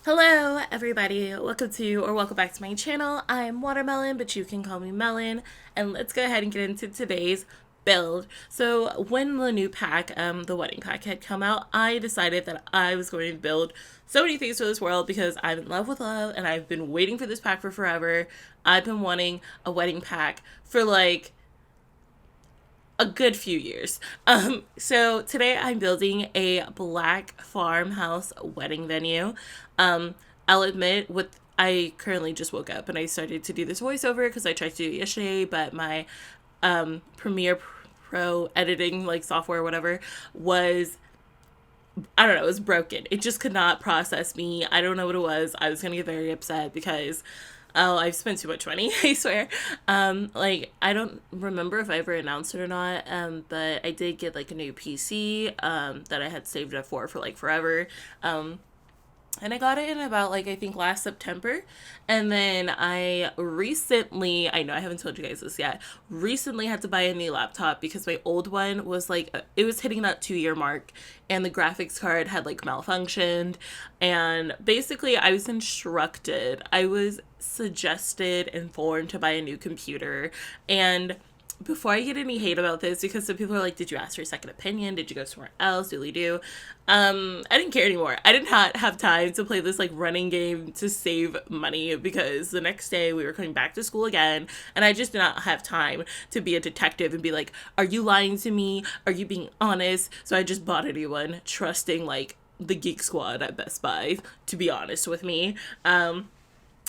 Hello everybody, welcome back to my channel. I'm Watermelon, but you can call me Melon, and let's go ahead and get into today's build. So when the new pack, the wedding pack had come out, I decided that I was going to build so many things for this world because I'm in love with love and I've been waiting for this pack for forever. I've been wanting a wedding pack for like a good few years. So today I'm building a black farmhouse wedding venue. I'll admit, I currently just woke up and I started to do this voiceover because I tried to do it yesterday, but my Premiere Pro editing like software or whatever was, I don't know, it was broken. It just could not process me. I don't know what it was. I was gonna get very upset because I've spent too much money, I swear. I don't remember if I ever announced it or not, but I did get like a new PC that I had saved up for like forever. And I got it in about like I think last September. And then I know I haven't told you guys this yet, recently had to buy a new laptop because my old one was like, it was hitting that 2-year mark and the graphics card had like malfunctioned. And basically I was informed to buy a new computer. And before I get any hate about this, because some people are like, did you ask for a second opinion? Did you go somewhere else? Doodly do. I didn't care anymore. I did not have time to play this like running game to save money because the next day we were coming back to school again and I just did not have time to be a detective and be like, are you lying to me? Are you being honest? So I just bought a new one, trusting like the Geek Squad at Best Buy, to be honest with me.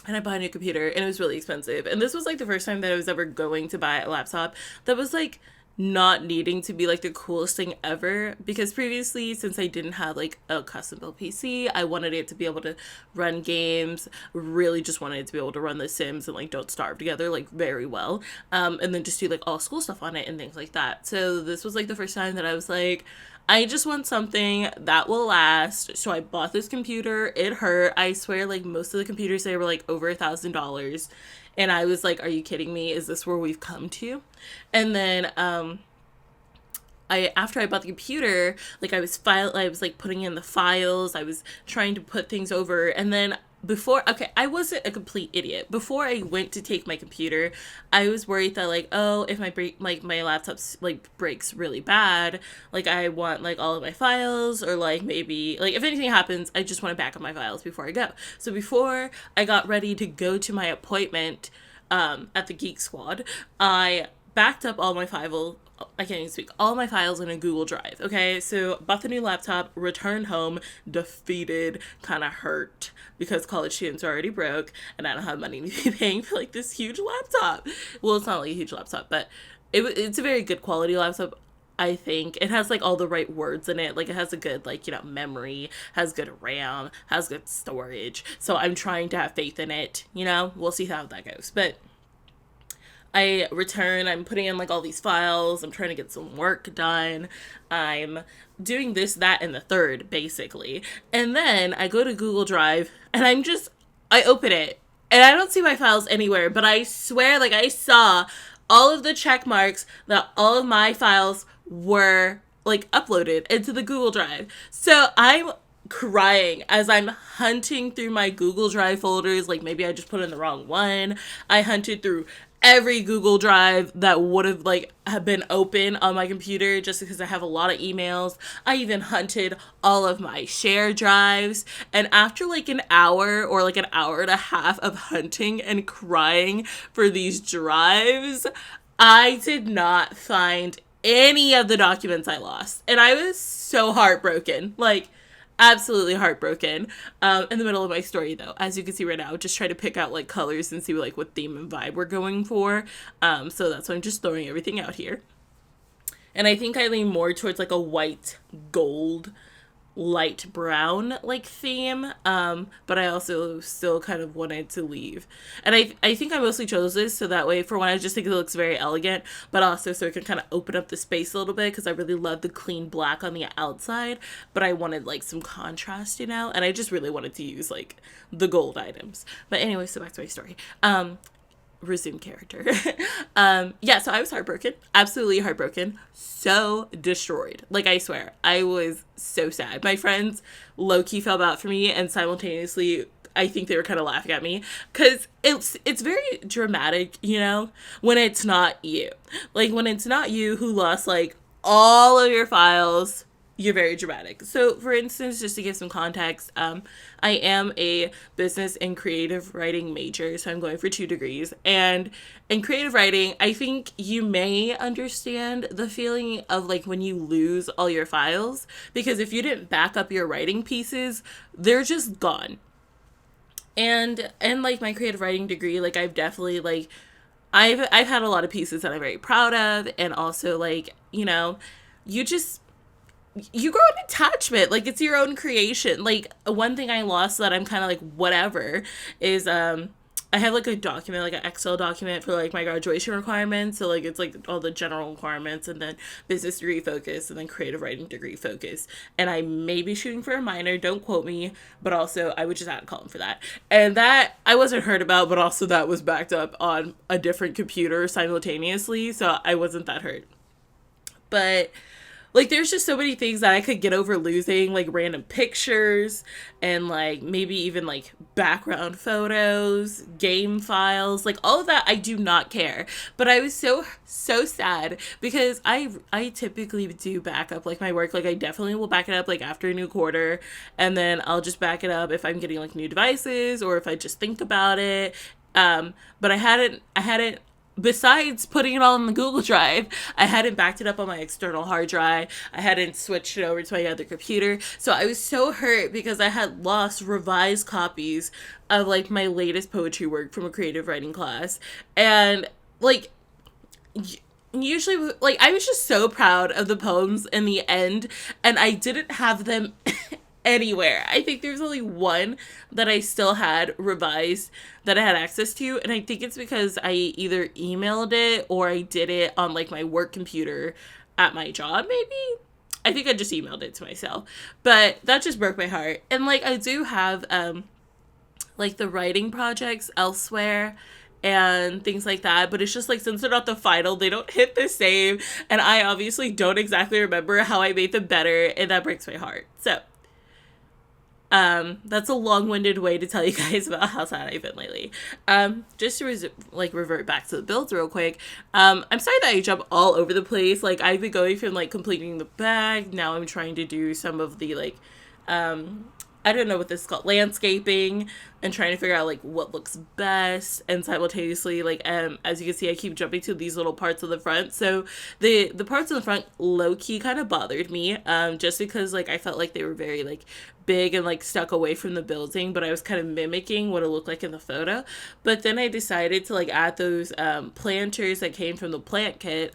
And I bought a new computer and it was really expensive. And this was like the first time that I was ever going to buy a laptop that was like not needing to be like the coolest thing ever, because previously, since I didn't have like a custom built PC, I wanted it to be able to run games, really just wanted it to be able to run The Sims and like Don't Starve Together like very well, and then just do like all school stuff on it and things like that. So this was like the first time that I was like, I just want something that will last. So I bought this computer. It hurt. I swear, like most of the computers there were like over $1,000. And I was like, are you kidding me? Is this where we've come to? And then after I bought the computer, like I was like putting in the files, I was trying to put things over, and then I wasn't a complete idiot. Before I went to take my computer, I was worried that like, oh, if my laptop's like breaks really bad, like I want like all of my files, or like maybe like if anything happens, I just want to back up my files before I go. So before I got ready to go to my appointment at the Geek Squad, I backed up all my all my files in a Google Drive. Okay, so bought the new laptop, returned home, defeated, kind of hurt because college students are already broke and I don't have money to be paying for like this huge laptop. Well, it's not like a huge laptop, but it's a very good quality laptop. I think it has like all the right words in it. Like it has a good memory, has good RAM, has good storage. So I'm trying to have faith in it. We'll see how that goes. But I'm putting in like all these files, I'm trying to get some work done, I'm doing this, that, and the third, basically. And then I go to Google Drive and I open it and I don't see my files anywhere, but I swear like I saw all of the check marks that all of my files were like uploaded into the Google Drive. So I'm crying as I'm hunting through my Google Drive folders, like maybe I just put in the wrong one. I hunted through every Google Drive that would have been open on my computer just because I have a lot of emails. I even hunted all of my share drives. And after like an hour or like an hour and a half of hunting and crying for these drives, I did not find any of the documents I lost. And I was so heartbroken. Like, absolutely heartbroken. In the middle of my story though, as you can see right now, just try to pick out like colors and see like what theme and vibe we're going for. So that's why I'm just throwing everything out here. And I think I lean more towards like a white, gold, light brown like theme, but I also still kind of wanted to leave, and I think I mostly chose this so that way, for one, I just think it looks very elegant, but also so it can kind of open up the space a little bit, because I really love the clean black on the outside, but I wanted like some contrast, and I just really wanted to use like the gold items. But anyway, so back to my story. resume character. Yeah, so I was heartbroken, absolutely heartbroken, so destroyed. Like, I swear, I was so sad. My friends low-key felt bad for me, and simultaneously I think they were kind of laughing at me, because it's very dramatic, you know, when it's not you. Like, when it's not you who lost like all of your files, you're very dramatic. So, for instance, just to give some context, I am a business and creative writing major, so I'm going for 2 degrees. And in creative writing, I think you may understand the feeling of like when you lose all your files, because if you didn't back up your writing pieces, they're just gone. And like my creative writing degree, like I've definitely like I've had a lot of pieces that I'm very proud of, and also like, you know, you just you grow an attachment, like it's your own creation. Like, one thing I lost that I'm kind of like whatever is I have like a document, like an Excel document for like my graduation requirements. So like it's like all the general requirements, and then business degree focus, and then creative writing degree focus. And I may be shooting for a minor, don't quote me, but also I would just add a column for that. And that I wasn't heard about, but also that was backed up on a different computer simultaneously, so I wasn't that hurt. But like, there's just so many things that I could get over losing, like random pictures, and like maybe even like background photos, game files, like all of that. I do not care. But I was so sad, because I typically do back up like my work. Like, I definitely will back it up like after a new quarter, and then I'll just back it up if I'm getting like new devices, or if I just think about it. But I hadn't, besides putting it all in the Google Drive, I hadn't backed it up on my external hard drive. I hadn't switched it over to my other computer. So I was so hurt, because I had lost revised copies of like my latest poetry work from a creative writing class. And like, usually, like, I was just so proud of the poems in the end, and I didn't have them anywhere. I think there's only one that I still had revised that I had access to, and I think it's because I either emailed it or I did it on like my work computer at my job, maybe. I think I just emailed it to myself. But that just broke my heart. And like, I do have like the writing projects elsewhere and things like that, but it's just like, since they're not the final, they don't hit the same, and I obviously don't exactly remember how I made them better, and that breaks my heart. So that's a long-winded way to tell you guys about how sad I've been lately. Just to revert back to the builds real quick. I'm sorry that I jump all over the place. Like, I've been going from like completing the bag. Now I'm trying to do some of the like, I don't know what this is called, landscaping, and trying to figure out like what looks best, and simultaneously like, as you can see, I keep jumping to these little parts of the front. So the parts in the front low-key kind of bothered me, just because like I felt like they were very like big and like stuck away from the building, but I was kind of mimicking what it looked like in the photo. But then I decided to like add those planters that came from the plant kit,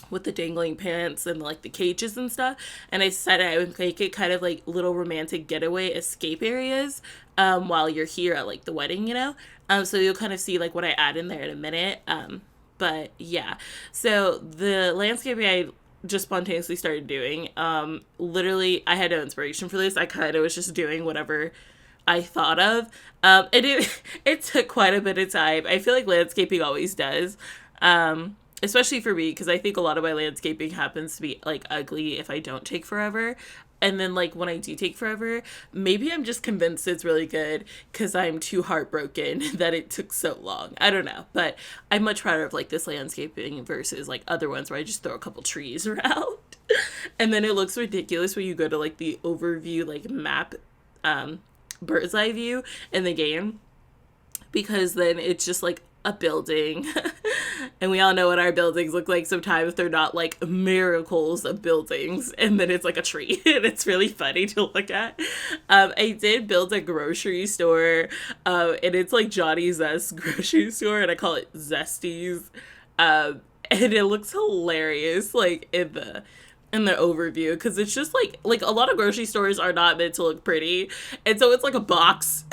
with the dangling pants and like the cages and stuff, and I decided I would make it kind of like little romantic getaway escape areas while you're here at like the wedding, you know. So you'll kind of see like what I add in there in a minute. But yeah, so the landscaping I just spontaneously started doing. Literally, I had no inspiration for this. I kind of was just doing whatever I thought of. And it took quite a bit of time. I feel like landscaping always does. Especially for me, because I think a lot of my landscaping happens to be like ugly if I don't take forever. And then like when I do take forever, maybe I'm just convinced it's really good because I'm too heartbroken that it took so long. I don't know, but I'm much prouder of like this landscaping versus like other ones where I just throw a couple trees around. And then it looks ridiculous when you go to like the overview like map, bird's eye view in the game, because then it's just like a building. And we all know what our buildings look like sometimes. They're not like miracles of buildings, and then it's like a tree. And it's really funny to look at. I did build a grocery store, and it's like Johnny Zest grocery store, and I call it Zesties. And it looks hilarious like in the overview, because it's just like a lot of grocery stores are not meant to look pretty, and so it's like a box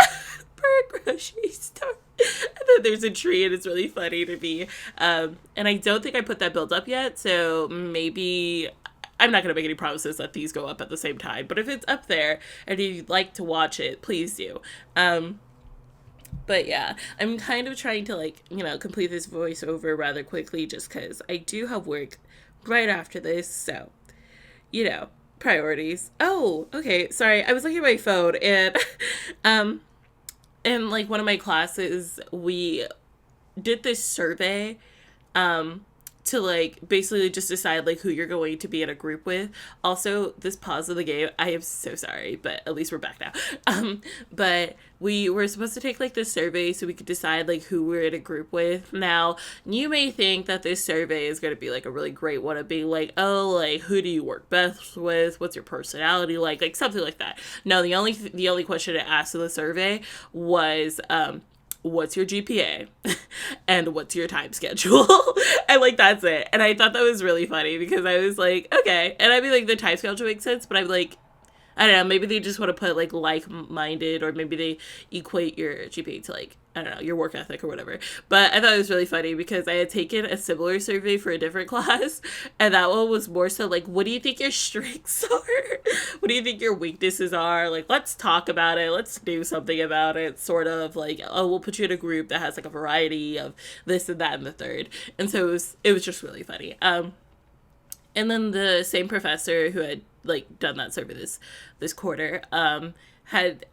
per grocery store. And then there's a tree, and it's really funny to me. And I don't think I put that build up yet, so maybe I'm not going to make any promises that these go up at the same time. But if it's up there and you'd like to watch it, please do. But But yeah, I'm kind of trying to like, complete this voiceover rather quickly just because I do have work right after this. So, you know, priorities. Oh, okay. Sorry. I was looking at my phone and, um, in like one of my classes, we did this survey, um, to like basically just decide like who you're going to be in a group with. Also, this pause of the game, I am so sorry, but at least we're back now. But we were supposed to take like this survey so we could decide like who we're in a group with. Now, you may think that this survey is going to be like a really great one of being like, oh, like who do you work best with? What's your personality like something like that. No, the only question it asked in the survey was what's your GPA and what's your time schedule? And like that's it. And I thought that was really funny because I was like, okay. And I mean like the time schedule makes sense, but I'm like, I don't know, maybe they just want to put like minded, or maybe they equate your GPA to like, I don't know, your work ethic or whatever. But I thought it was really funny because I had taken a similar survey for a different class, and that one was more so like, what do you think your strengths are? What do you think your weaknesses are? Like, let's talk about it. Let's do something about it. Sort of like, oh, we'll put you in a group that has like a variety of this and that and the third. And so it was just really funny. And then the same professor who had like done that survey this quarter had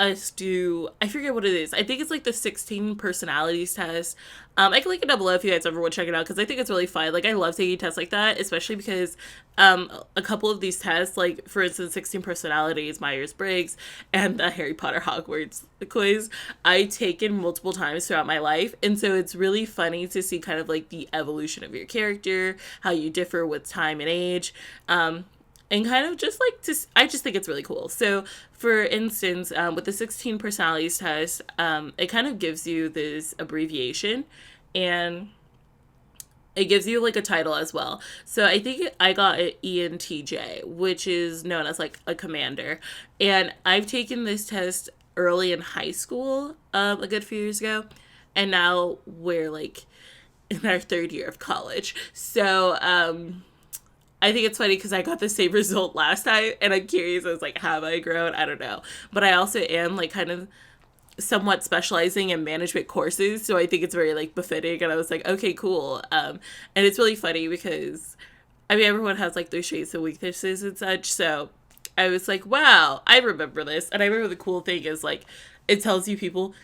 us do, I forget what it is. I think it's like the 16 personalities test. I can link it down below if you guys ever want to check it out because I think it's really fun. Like I love taking tests like that, especially because a couple of these tests, like for instance 16 personalities, Myers-Briggs, and the Harry Potter Hogwarts quiz, I taken multiple times throughout my life, and so it's really funny to see kind of like the evolution of your character, how you differ with time and age, and kind of just like I just think it's really cool. So for instance, with the 16 personalities test, it kind of gives you this abbreviation, and it gives you like a title as well. So I think I got an ENTJ, which is known as like a commander, and I've taken this test early in high school, a good few years ago, and now we're like in our third year of college. So I think it's funny because I got the same result last time, and I'm curious. I was like, have I grown? I don't know. But I also am like kind of somewhat specializing in management courses, so I think it's very like befitting. And I was like, okay, cool. And it's really funny because I mean everyone has like their strengths and weaknesses and such. So I was like, wow, I remember this. And I remember the cool thing is like it tells you people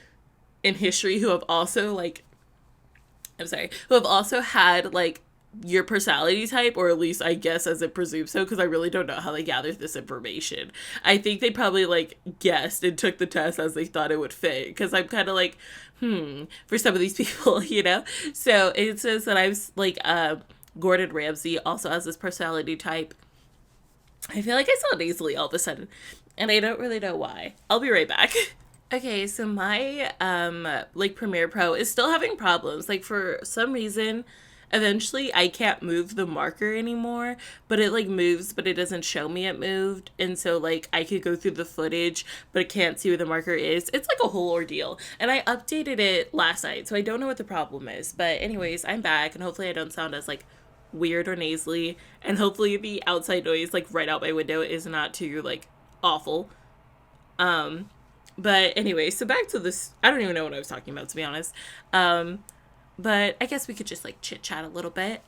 in history who have also like, who have also had like your personality type, or at least I guess as it presumes so, because I really don't know how they gathered this information. I think they probably like guessed and took the test as they thought it would fit, because I'm kind of like, for some of these people, So it says that I was like, Gordon Ramsay also has this personality type. I feel like I saw nasally all of a sudden, and I don't really know why. I'll be right back. Okay, so my like Premiere Pro is still having problems. Like for some reason, eventually I can't move the marker anymore, but it like moves, but it doesn't show me it moved. And so like I could go through the footage, but I can't see where the marker is. It's like a whole ordeal. And I updated it last night, so I don't know what the problem is. But anyways, I'm back, and hopefully I don't sound as like weird or nasally, and hopefully the outside noise like right out my window is not too like awful. But anyway, so back to this. I don't even know what I was talking about, to be honest. But I guess we could just like chit chat a little bit.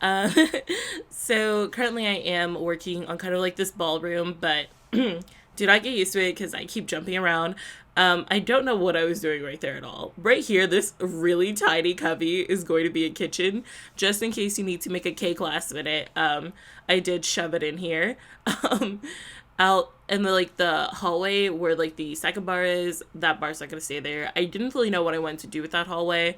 So currently I am working on kind of like this ballroom, but do not get used to it because I keep jumping around. I don't know what I was doing right there at all. Right here, this really tiny cubby is going to be a kitchen, just in case you need to make a cake last minute. I did shove it in here. Out in the hallway where like the second bar is, that bar's not gonna stay there. I didn't really know what I wanted to do with that hallway.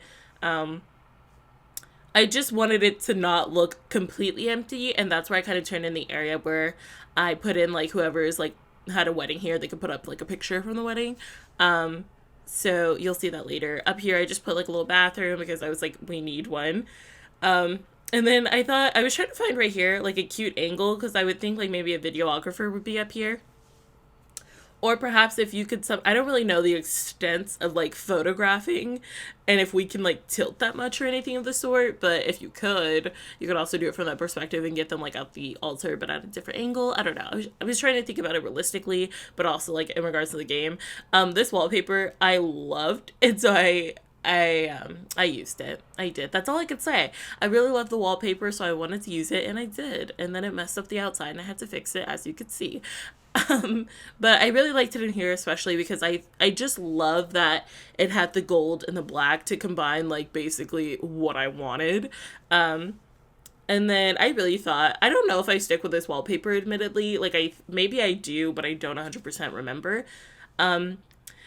I just wanted it to not look completely empty, and that's where I kind of turned in the area where I put in like whoever's like had a wedding here, they could put up like a picture from the wedding. So you'll see that later. Up here I just put like a little bathroom because I was like, we need one. And then I thought I was trying to find right here like a cute angle, because I would think like maybe a videographer would be up here, Or perhaps if you could I don't really know the extent of like photographing and if we can like tilt that much or anything of the sort, but if you could also do it from that perspective and get them like at the altar but at a different angle. I don't know. I was trying to think about it realistically, but also like in regards to the game. This wallpaper I loved, and so I used it. I did. That's all I could say. I really love the wallpaper, so I wanted to use it, and I did. And then it messed up the outside, and I had to fix it, as you could see. But I really liked it in here, especially because I just love that it had the gold and the black to combine, like, basically what I wanted. And then I really thought, I don't know if I stick with this wallpaper, admittedly. Like, maybe I do, but I don't 100% remember.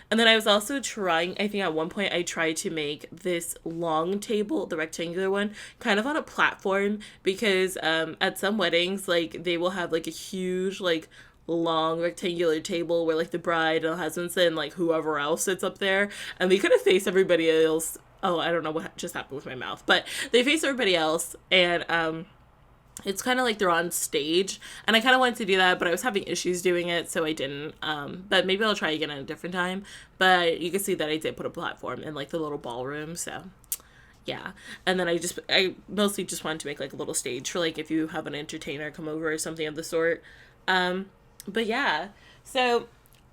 And then I was also trying, I think at one point I tried to make this long table, the rectangular one, kind of on a platform, because at some weddings, like, they will have, like, a huge, like, long rectangular table where, like, the bride and the husband sit and, like, whoever else sits up there, and they kind of face everybody else. Oh, I don't know what just happened with my mouth, but they face everybody else, and it's kind of like they're on stage, and I kind of wanted to do that, but I was having issues doing it, so I didn't. But maybe I'll try again at a different time. But you can see that I did put a platform in like the little ballroom, so yeah. And then I mostly just wanted to make like a little stage for like if you have an entertainer come over or something of the sort. But yeah, so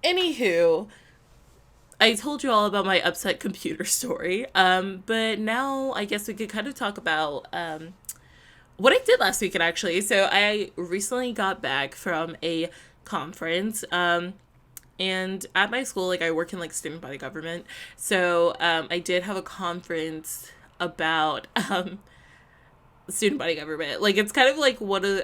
anywho, I told you all about my upset computer story. But now I guess we could kind of talk about what I did last weekend, actually. So I recently got back from a conference, and at my school, like, I work in, like, student body government. So I did have a conference about student body government. Like, it's kind of like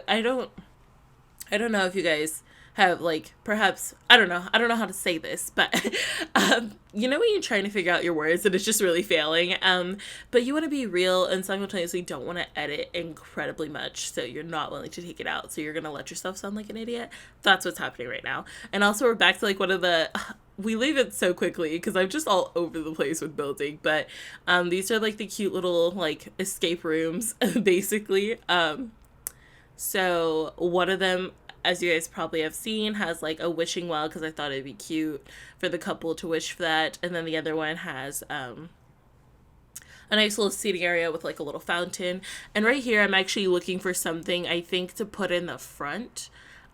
I don't know if you guys have, like, perhaps, I don't know how to say this, but you know when you're trying to figure out your words and it's just really failing, but you want to be real and simultaneously don't want to edit incredibly much, so you're not willing to take it out, so you're gonna let yourself sound like an idiot. That's what's happening right now. And also we're back to like one of the we leave it so quickly because I'm just all over the place with building, but these are like the cute little like escape rooms basically. So one of them, as you guys probably have seen, has like a wishing well because I thought it'd be cute for the couple to wish for that. And then the other one has a nice little seating area with like a little fountain. And right here, I'm actually looking for something, I think, to put in the front.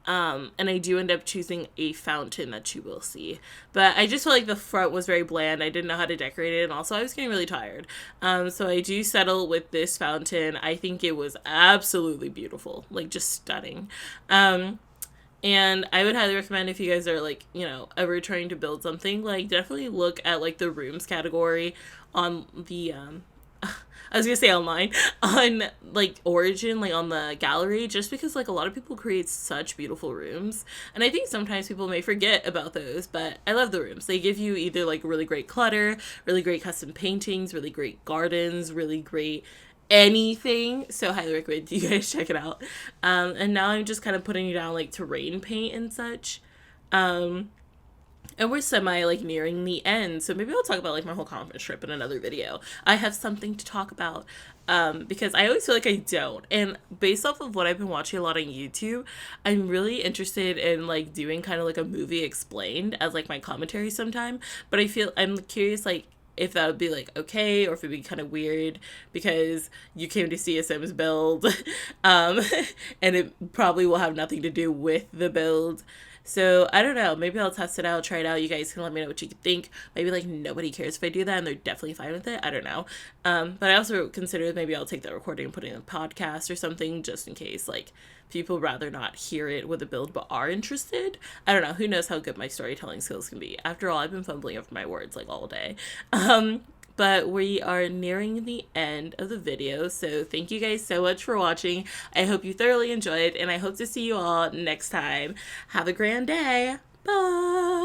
And I do end up choosing a fountain that you will see. But I just felt like the front was very bland. I didn't know how to decorate it. And also I was getting really tired. So I do settle with this fountain. I think it was absolutely beautiful. Like, just stunning. And I would highly recommend, if you guys are like, you know, ever trying to build something, like, definitely look at like the rooms category on the, I was gonna say online, on like Origin, like on the gallery, just because like a lot of people create such beautiful rooms, and I think sometimes people may forget about those, but I love the rooms. They give you either like really great clutter, really great custom paintings, really great gardens, really great anything, so highly recommend you guys check it out. And now I'm just kind of putting down like terrain paint and such. And we're semi like nearing the end, so maybe I'll talk about like my whole conference trip in another video. I have something to talk about, because I always feel like I don't. And based off of what I've been watching a lot on YouTube, I'm really interested in like doing kind of like a movie explained as like my commentary sometime. But I'm curious like if that would be like okay, or if it'd be kind of weird because you came to see a Sims build, and it probably will have nothing to do with the build. So I don't know, maybe I'll test it out, try it out. You guys can let me know what you think. Maybe like nobody cares if I do that and they're definitely fine with it. I don't know. But I also consider maybe I'll take that recording and put it in a podcast or something, just in case like people rather not hear it with a build but are interested. I don't know, who knows how good my storytelling skills can be. After all, I've been fumbling over my words like all day. But we are nearing the end of the video, so thank you guys so much for watching. I hope you thoroughly enjoyed, and I hope to see you all next time. Have a grand day. Bye!